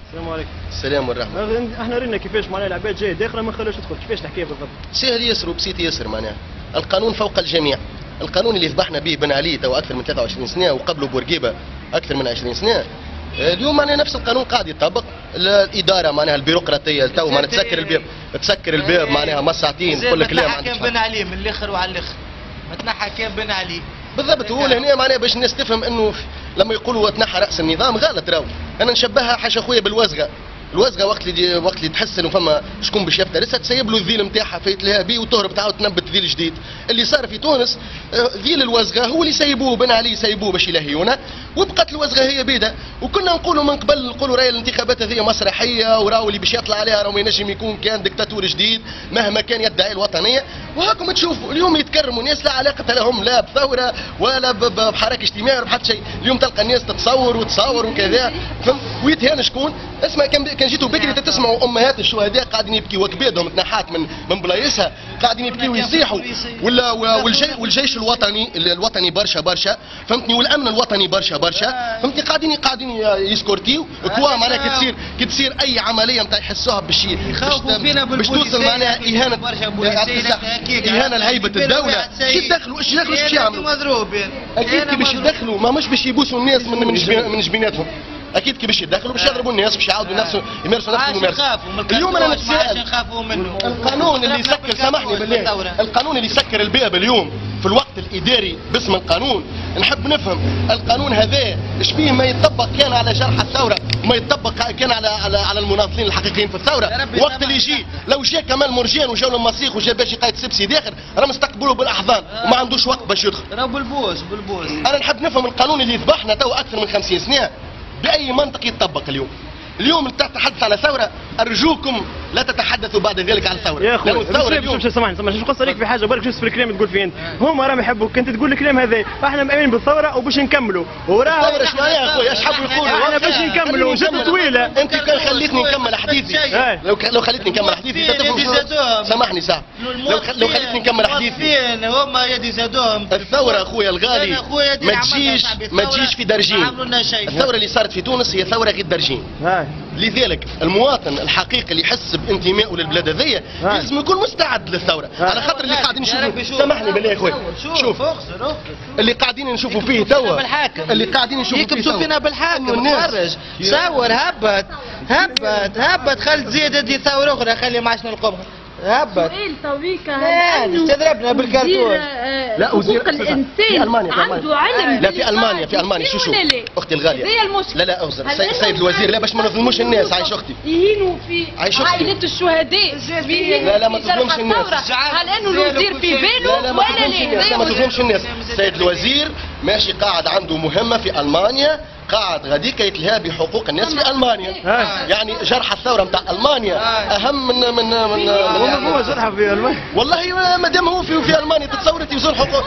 السلام عليكم. السلام والرحمة. احنا رينا كيفاش معناها العباد جايه داخله ما خلوش تدخل، كيفاش الحكايه بالضبط؟ سهل ياسر وبسيط ياسر معناها. القانون فوق الجميع. القانون اللي ذبحنا به بن علي تو اكثر من 23 سنه وقبله بورقيبه اكثر من 20 سنه. اليوم معناها نفس القانون قاعد يطبق. الاداره معناها البيروقراطيه تو معناها تسكر الباب معناها مساعتين كل كلام. ما تنحى بن علي من الاخر وعلى الاخر، ما تنحى كيف بن علي بالضبط. هو هنا معناها باش الناس تفهم انه لما يقولوا تنحى راس النظام غلط. راهو انا نشبهها حاجه خويا بالوزغه. الوزغه وقت اللي تحس انه فما شكون باش يفترسها تسيب له الذيل نتاعها فايت لها بيه وتهرب تعاود تنبت ذيل جديد. اللي صار في تونس ذيل الوزغه هو اللي سيبوه بن علي سيبوه باش يلهيونا وبقت الوزغه هي بيده. وكنا نقولوا من قبل نقولوا راهي الانتخابات هذه مسرحيه وراهو اللي باش يطلع عليها راهو ما ينجم يكون كان دكتاتور جديد مهما كان يدعي الوطنيه. وهاكم تشوفوا اليوم يتكرموا ناس لا علاقه لهم لا بثوره ولا بحراك اجتماعي ولا بحتى شيء. اليوم تلقى الناس تتصور وتصور وكذا ويتهان شكون اسمع. كان جيتوا بكري تسمعوا امهات الشهداء قاعدين يبكيوا وكبادهم تنحات من بلايصها قاعدين يبكيوا ويصيحوا. والجيش الوطني برشا فهمتني والامن الوطني برشا فهمتني قاعدين يسكورتيو كوا معناها كي تصير اي عمليه نتاع يحسوها باش توصل معناها اهانه لهيبه الدوله. كي يدخلوا ايش يعملوا؟ اكيد كي باش يدخلوا ما مش باش يبوسوا الناس من جبيناتهم. اكيد كي باش يدخلوا باش يضربوا الناس باش يعاودوا يمارسوا نفس الممارسه. اليوم انا نتساءل القانون اللي يسكر سامحني بالله القانون اللي يسكر الباب اليوم في الوقت الاداري باسم القانون. نحب نفهم القانون هذا ايش فيه ما يطبق كان على جرحى الثوره وما يطبق كان على المناضلين الحقيقيين في الثوره. وقت اللي يجي لو جاء كمال مرجان وجاوا المصيخ وجا باشي قايد سبسي داخل راهم استقبلوه بالاحضان وما عندوش وقت باش يدخل. راهو بالبوس. انا نحب نفهم القانون اللي ذبحنا تو اكثر من 50 سنه باي منطق يتطبق اليوم تتحدث على ثوره. ارجوكم لا تتحدثوا بعد ذلك على الثوره. يا اخوي سامحني شو قصة ليك في حاجه برك شو في الكلام تقول فيه انت. هما راهم يحبوك انت تقول الكلام هذا. احنا مؤمنين بالثوره وباش نكملوا وراهم الثوره شنو يا اخويا ايش حبوا يقولوا؟ احنا باش نكملوا جد طويله. انت كان خليتني نكمل حديثي لو خليتني نكمل حديثي سامحني صاحبي لو خليتني نكمل حديثي هما يدي زادوهم. الثوره اخويا الغالي ما تجيش في درجين. الثوره اللي صارت في تونس هي ثوره غير درجين. لذلك المواطن الحقيقي اللي يحس بانتمائه للبلاد هذيا لازم يكون مستعد للثوره. على خاطر اللي قاعدين نشوفوا سامحني بالله يا اخوي شوف اللي قاعدين نشوفوا فيه توا اللي قاعدين نشوفوا فيه يكبسوا فينا بالحاكم. تفرج صور هبت خالد زيد دي ثوره اخرى خلي ما عادش نلقمها هبط تضربنا بالكرتون. لا حقوق الانسان عنده علم. لا في المانيا شوف اختي الغاليه لا اغزر سيد الوزير لا باش ما نظلموش الناس. عايش اختي يهينوا في عائلات الشهداء. لا ما تظلمش الناس. هل انه الوزير في باله ولا لا؟ ما تظلمش الناس. سيد الوزير ماشي قاعد عنده مهمه في المانيا قاعد غاديك يتلهى بحقوق الناس في المانيا. يعني جرح الثوره نتاع المانيا اهم من هو جرحها في المانيا. والله ما دام هو في المانيا تتصور انت وزير حقوق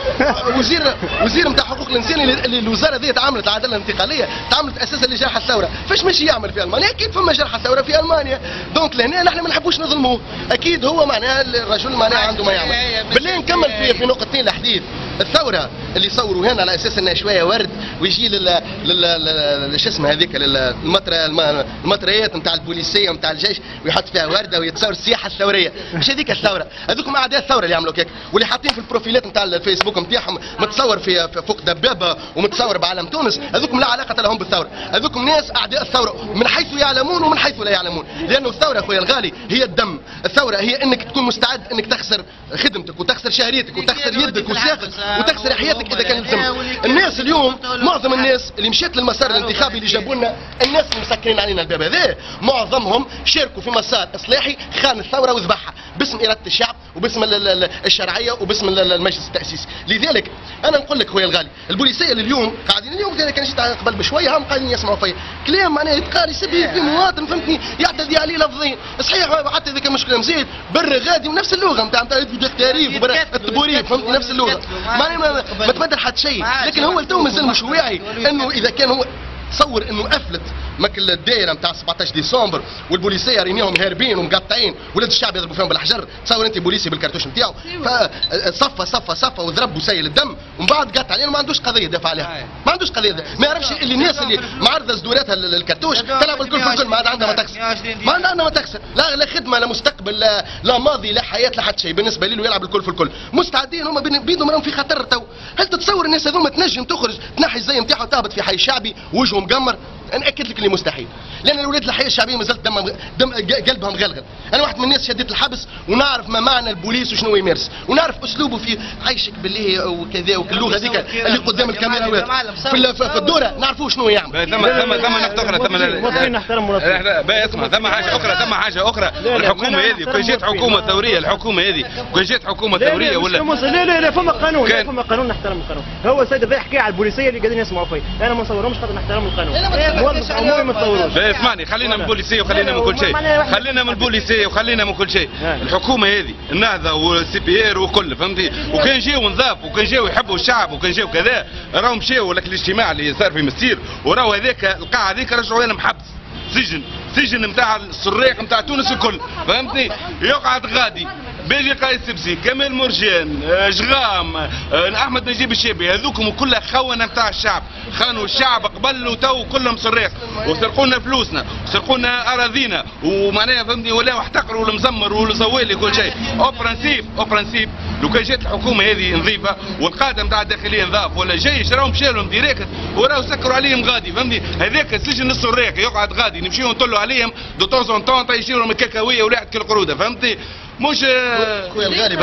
وزير نتاع حقوق الانسان اللي الوزاره ذي تعاملت العداله الانتقاليه تعاملت اساسا لجرح الثوره. فاش ماشي يعمل في المانيا؟ اكيد فما جرح الثوره في المانيا. دونك لهنا نحن ما نحبوش نظلموه. اكيد هو معناها الرجل معناها عنده ما يعمل. بالله نكمل في نقطتين الحديث. الثوره اللي صوروا هنا على اساس انها شويه ورد ويجي شو اسمه هذيك المطريات نتاع البوليسيه ونتاع الجيش ويحط فيها ورده ويتصور السياحه الثوريه. مش هذيك الثوره. هذوكم اعداء الثوره اللي يعملوا كيك واللي حاطين في البروفيلات نتاع الفيسبوك نتاعهم متصور في فوق دبابه ومتصور بعلم تونس. هذوكم لا علاقه لهم بالثوره. هذوكم ناس اعداء الثوره من حيث يعلمون ومن حيث لا يعلمون. لانه الثوره اخويا الغالي هي الدم. الثوره هي انك تكون مستعد انك تخسر خدمتك وتخسر شهريتك وتخسر يدك وساقك وتخسر حياتك اذا كان يلزمك. الناس اليوم معظم الناس اللي مشات للمسار الانتخابي اللي جابوا لنا الناس اللي مسكرين علينا الباب هذا معظمهم شاركوا في مسار اصلاحي خان الثوره وذبحها باسم اراده الشعب وباسم الشرعيه وباسم المجلس التاسيسي. لذلك انا نقول لك خويا الغالي البوليسيه اللي اليوم قاعدين كان جيت قبل بشويه هم قاعدين يسمعوا فيا كلام معناه يتقال يسب في مواطن فهمتني يعتدي عليه لفظيا صحيح حتى اذا كان مشكله مزيد بر غادي ونفس اللغه نتاع التعريف التبوريف فهمتني نفس اللغه ما تبدل حتى شيء. لكن هو تو مازال مش واعي انه اذا كان هو تصور انه افلت ماك الدائره نتاع 17 ديسمبر والبوليسيه رينيهم هاربين ومقطعين ولاد الشعب يضربوا فيهم بالحجر، تصور انت بوليسي بالكرتوش نتاعو فصفى وضرب وسيل الدم ومن بعد قطع عليه ما عندوش قضيه يدافع عليها، ما عندوش قضيه ما يعرفش اللي الناس اللي معرضه صدوراتها الكرتوش تلعب الكل في الكل ما عندها ما تخسر، ما عندها ما تخسر، لا خدمه لا مستقبل لا ماضي لا حياه لا حتى شيء بالنسبه له يلعب الكل في الكل، مستعدين هم بيدهم راهم في خطر تو. هل تتصور الناس هذوما تنجم تخرج تنحي الزي نتاعها وتهبط في حي شعبي وجهه مقمر؟ انا اكد لك اللي مستحيل، لان الاولاد الحياه الشعبيه مازالت دم قلبها مغلغل. انا واحد من الناس شديت الحبس ونعرف ما معنى البوليس وشنو يمارس، ونعرف اسلوبه في عيشك بالله وكذا واللغه هذيك اللي قدام الكاميرا في الدوره نعرفوا شنو يعمل. ثم نقطه اخرى اسمع ثم حاجه اخرى الحكومه هذه كان جات حكومه ثوريه، الحكومه هذه كان جات حكومه ثوريه ولا لا فما قانون فما قانون نحترم القانون. هو السيد هذا يحكي على البوليسيه اللي قاعدين يسمعوا فيه، انا ما نصورهمش خاطر نحترم القانون. ما تصوروش. اسمعني خلينا من البوليسيه وخلينا من كل شيء، خلينا من البوليسيه وخلينا من كل شيء. الحكومه هذه النهضه والسي بي ار وكل فهمتي، وكان جاو نظاف وكان جاو يحبوا الشعب وكان جاو كذا، راهم مشاو لك الاجتماع اللي صار في مستير وراو هذاك القاعه هذيك رجعوا لنا محبس سجن نتاع السراق نتاع تونس الكل فهمتني، يقعد غادي بيجي قايد السبسي كمال مرجان جغام احمد نجيب الشيبي هذوكم كلها خونه نتاع الشعب، خانوا الشعب قبل وتو كلهم سراق وسرقوا لنا فلوسنا وسرقوا لنا اراضينا ومعناها فهمتني ولاو احتقروا المزمر والزوالي كل شيء. او برانسيب لو كان جات الحكومه هذه نظيفه والقاده نتاع الداخليه نظاف ولا جيش راهم مشاو لهم ديريكت وراو سكروا عليهم غادي فهمتني، هذاك سجن السراق يقعد غادي نمشيو نطلوا عليهم دو طون طون يشيلوا لهم الكاكاويه ولاحد كل قروده فهمتي. مش خويا الغالي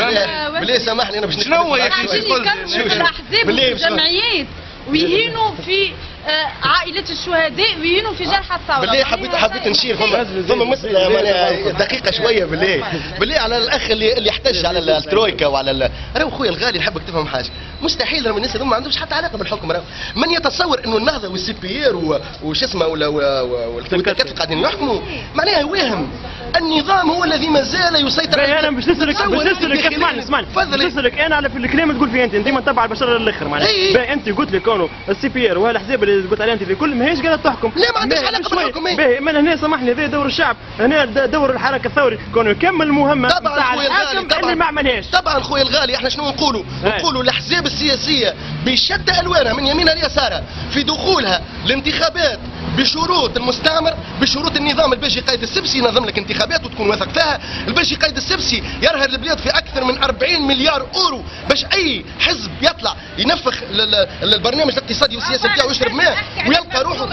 بالله سامحني انا باش شنو يا اخي الاحزاب والجمعيات ويهينوا في عائلات الشهداء ويهينوا في جرحى الثوره. بالله حبيت نشير فما مسألة معناها دقيقة شوية بالله على الأخ اللي احتج على الترويكا وعلى راهو خويا الغالي نحبك تفهم حاجة، مستحيل راهو الناس هذوما ما عندهمش حتى علاقة بالحكم. راهو من يتصور إنه النهضة والسي بي ار وش اسمه والكتكات اللي قاعدين يحكموا معناها واهم النظام هو الذي ما زال يسيطر. انا باش نسألك اسمعني نسألك انا على في الكلام تقول فيه انت ديما تتبع البشر للاخر معناها. انت قلت لي كونوا السي بي ار وهالاحزاب اللي قلت عليها انت في كل ماهيش قاعده تحكم. لا ما عندهاش علاقه بالحكم. من هنا سامحني هذا دور الشعب، هنا دور الحركه الثوري كونه يكمل المهمه نتاع الحاكم اللي ما عملهاش. طبعا خويا الغالي احنا شنو نقولوا؟ نقولوا الاحزاب السياسيه بشتى الوانها من يمينها ليسارها في دخولها الانتخابات بشروط المستعمر بشروط النظام الباجي قايد السبسي ينظم لك انتخابات وتكون واثق فيها. الباجي قايد السبسي يرهن البلاد في اكثر من 40 مليار اورو باش اي حزب يطلع ينفخ البرنامج الاقتصادي والسياسي بتاعه ويشرب ماء ويلقى روحه.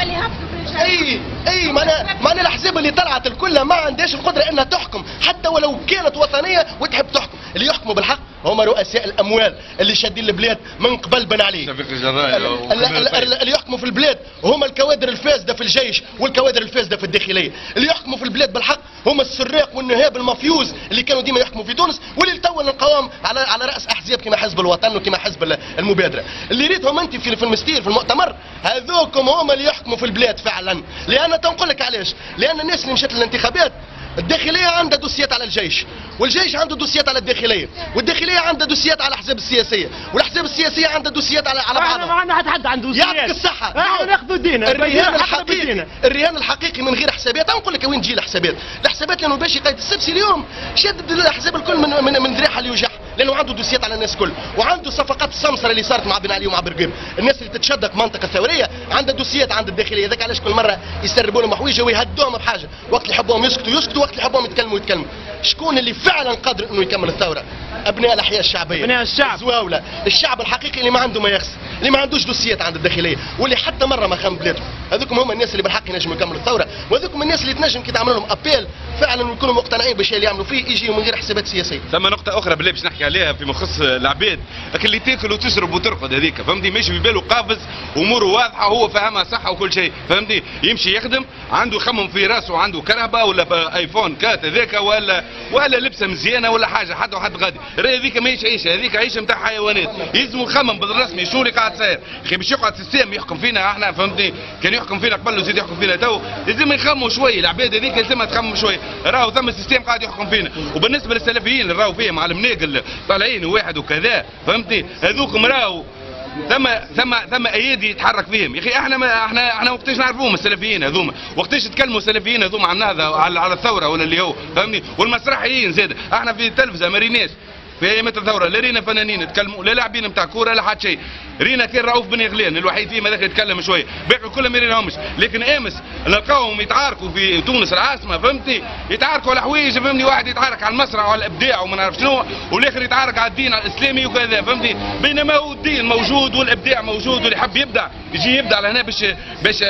اي معناها الاحزاب اللي طلعت الكلها ما عندهاش القدره انها تحكم حتى ولو كانت وطنيه وتحب تحكم. اللي يحكموا بالحق هما رؤساء الاموال اللي شادين البلاد من قبل بن علي. اللي يحكموا في البلاد هما الكوادر الفاسده في الجيش والكوادر الفاسده في الداخليه. اللي يحكموا في البلاد بالحق هما السراق والنهاب المافيوز اللي كانوا ديما يحكموا في تونس واللي تولوا القوام على راس احزاب كما حزب الوطن وكما حزب المبادره. اللي ريتهم انت في المستير في المؤتمر هذوكم هما اللي يحكموا في البلاد فعلا. لان تنقول لك علاش؟ لان الناس اللي مشات للانتخابات الداخليه عندها دوسيات على الجيش، والجيش عنده دوسيات على الداخليه، والداخليه عندها دوسيات على الاحزاب السياسيه، والاحزاب السياسيه عندها دوسيات على بعضها. ما عندنا حد عنده دوسيات. يعطيك الصحه. احنا ناخذوا دينا الرهان الحقيقي من غير حسابات. نقول لك وين تجي الحسابات؟ الحسابات لانه باش يقيد السبسي اليوم شدد الاحزاب الكل من ذراعها اللي يوجعها، لانه عنده دوسيات على الناس الكل، وعنده صفقات السمسره اللي صارت مع بن علي ومع برقيب. الناس اللي تتشدق منطقه الثوريه عندها دوسيات عند الداخليه. هذاك علاش كل مره يسربوا لهم حويجه ويهدوهم بحاجه، وقت اللي يحبوهم يسكتوا وقت اللي يحبوهم يتكلموا. شكون اللي فعلا قادر انه يكمل الثوره؟ ابناء الاحياء الشعبيه، ابناء الشعب، زواوله الشعب الحقيقي اللي ما عنده ما يخسر، اللي ما عندوش دوسيات عند الداخليه، واللي حتى مره ما خان بلادهم. هذوكم هم الناس اللي بالحق ينجموا يكملوا الثوره، وهذوكم الناس اللي تنجم كي تعمل لهم ابيل فعلا ويكونوا مقتنعين بالشيء اللي يعملوا فيه يجيوا من غير حسابات سياسيه. ثم نقطه اخرى بالله باش نحكي عليها فيما يخص العباد، لكن اللي تاكل وتشرب وترقد هذيك فهمتني، ماشي في باله قافز اموره واضحه هو فاهمها صح وكل شيء فهمتني، يمشي يخدم عنده يخمم في راسه عنده كرهبه ولا ايفون كات هذاك ولا لبسه مزيانه ولا حاجه حتى واحد غادي، هذيك ماهيش عيشه، هذيك عيشه نتاع حيوانات، يلزم يخمم بالرسمي شنو اللي قاعد صاير، اخي باش يقعد سيستم يحكم فينا احنا فهمتني، كان يحكم فينا قبل وزيد يحكم فينا تو، لازم يخمموا شويه العباد هذيك لازمها تخمم شويه، راهو ثم السيستم قاعد يحكم فينا، وبالنسبه للسلفيين اللي راهو فيهم على المناقل طالعين واحد وكذا فهمتني، هذوكم راهو ثم ايادي يتحرك فيهم يا اخي. احنا وقتاش نعرفوهم السلفيين هذوما، وقتاش تكلموا السلفيين هذوما عن هذا على الثوره ولا اللي هو فهمني، والمسرحيين زاد. احنا في التلفزه ما ريناش في ايامات الثوره، لا رينا فنانين يتكلموا، لا لاعبين نتاع كوره، لا حتى شيء. رينا كان رؤوف بن غليان الوحيد فيهم هذاك يتكلم شويه، باقي كلهم ما ريناهمش. لكن امس نلقاوهم يتعاركوا في تونس العاصمه فهمتي، يتعاركوا على حوايج فهمني، واحد يتعارك على المسرح وعلى الابداع وما نعرف شنو، والاخر يتعارك على الدين على الاسلامي وكذا فهمتي. بينما هو الدين موجود والابداع موجود، واللي يحب يبدع يجي يبدع لهنا باش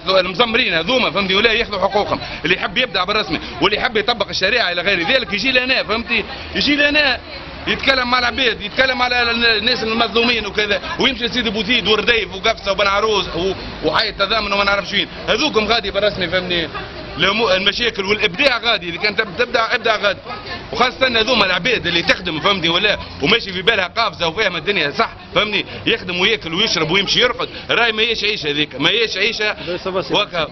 المزمرين هذوما فهمتي ولا ياخذوا حقوقهم. اللي يحب يبدع بالرسمي واللي يحب يطبق الشريعه الى غير ذلك يجي لهنا فهمتي، يجي لهنا يتكلم مع العباد، يتكلم على الناس المظلومين وكذا، ويمشي لسيدي بوزيد ورديف وقفصه وبن عروس وحي التضامن وما نعرفش وين. هذوكم غادي بالرسمي فهمني المشاكل والابداع غادي، اذا كانت تبدع ابدع غادي. وخاصه هذوما العباد اللي تخدم فهمني ولا وماشي في بالها قافزه وفاهم الدنيا صح فهمني، يخدم وياكل ويشرب ويمشي يرقد، راي ما هيش عيشه هذيك، ما هيش عيشه وكا.